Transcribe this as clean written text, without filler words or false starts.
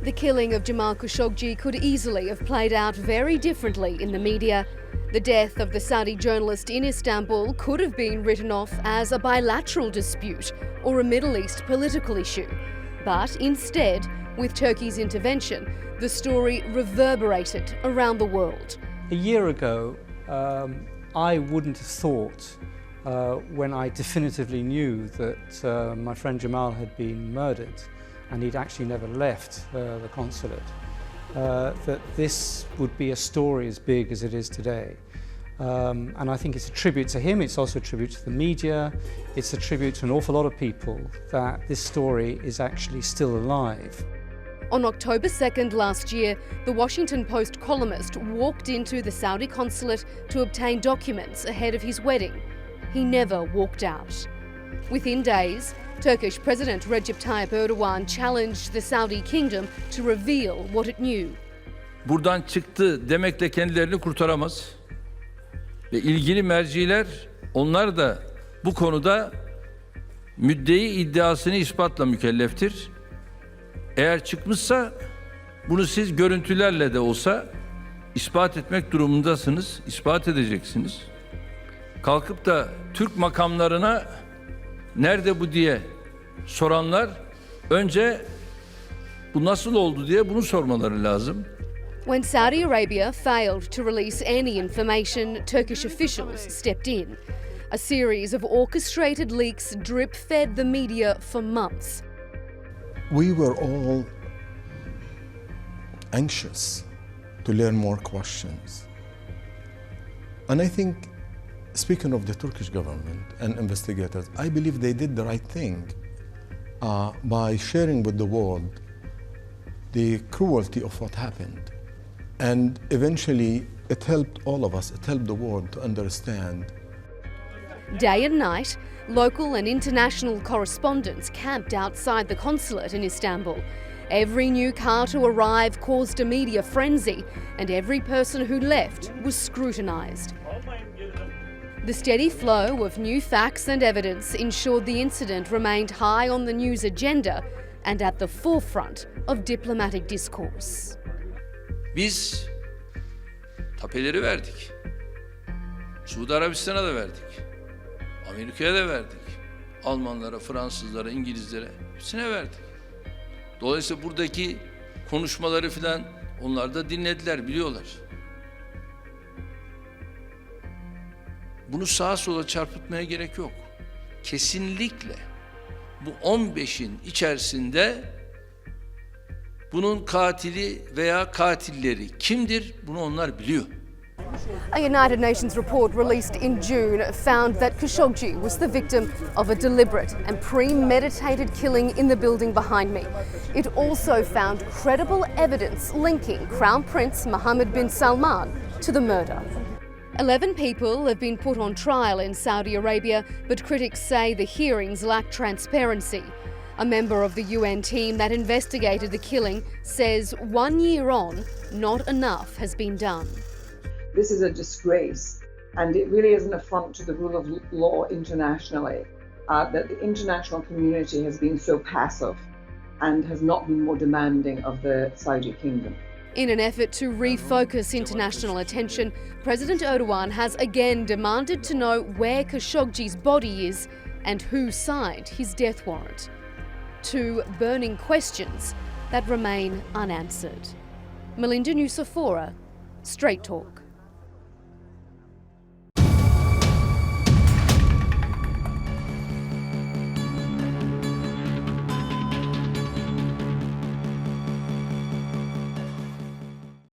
The killing of Jamal Khashoggi could easily have played out very differently in the media. The death of the Saudi journalist in Istanbul could have been written off as a bilateral dispute or a Middle East political issue. But instead, with Turkey's intervention, the story reverberated around the world. A year ago, I wouldn't have thought, when I definitively knew that my friend Jamal had been murdered and he'd actually never left the consulate, that this would be a story as big as it is today. And I think it's a tribute to him, it's also a tribute to the media, it's a tribute to an awful lot of people that this story is actually still alive. On October 2nd last year, the Washington Post columnist walked into the Saudi consulate to obtain documents ahead of his wedding. He never walked out. Within days, Turkish President Recep Tayyip Erdogan challenged the Saudi kingdom to reveal what it knew. Buradan çıktı demekle kendilerini kurtaramaz. Ve ilgili merciler, onlar da bu konuda müddei iddiasını ispatla mükelleftir. Eğer çıkmışsa bunu siz görüntülerle de olsa ispat etmek durumundasınız, ispat edeceksiniz. Kalkıp da Türk makamlarına nerede bu diye soranlar önce bu nasıl oldu diye bunu sormaları lazım. When Saudi Arabia failed to release any information, Turkish officials stepped in. A series of orchestrated leaks drip-fed the media for months. We were all anxious to learn more questions. And I think, speaking of the Turkish government and investigators, I believe they did the right thing by sharing with the world the cruelty of what happened. And eventually, it helped all of us, it helped the world to understand. Day and night, local and international correspondents camped outside the consulate in Istanbul. Every new car to arrive caused a media frenzy, and every person who left was scrutinised. The steady flow of new facts and evidence ensured the incident remained high on the news agenda and at the forefront of diplomatic discourse. Biz tapeleri verdik. Suudi Arabistan'a da verdik. Amerika'ya da verdik. Almanlara, Fransızlara, İngilizlere hepsine verdik. Dolayısıyla buradaki konuşmaları filan onlar da dinlediler, biliyorlar. Bunu sağa sola çarpıtmaya gerek yok. Kesinlikle bu 15'in içerisinde bunun katili veya katilleri kimdir? Bunu onlar biliyor. A United Nations report released in June found that Khashoggi was the victim of a deliberate and premeditated killing in the building behind me. It also found credible evidence linking Crown Prince Mohammed bin Salman to the murder. 11 people have been put on trial in Saudi Arabia, but critics say the hearings lack transparency. A member of the UN team that investigated the killing says 1 year on, not enough has been done. This is a disgrace, and it really is an affront to the rule of law internationally, that the international community has been so passive and has not been more demanding of the Saudi kingdom. In an effort to refocus international attention, President Erdogan has again demanded to know where Khashoggi's body is and who signed his death warrant. Two burning questions that remain unanswered. Melinda Nucifora, Straight Talk.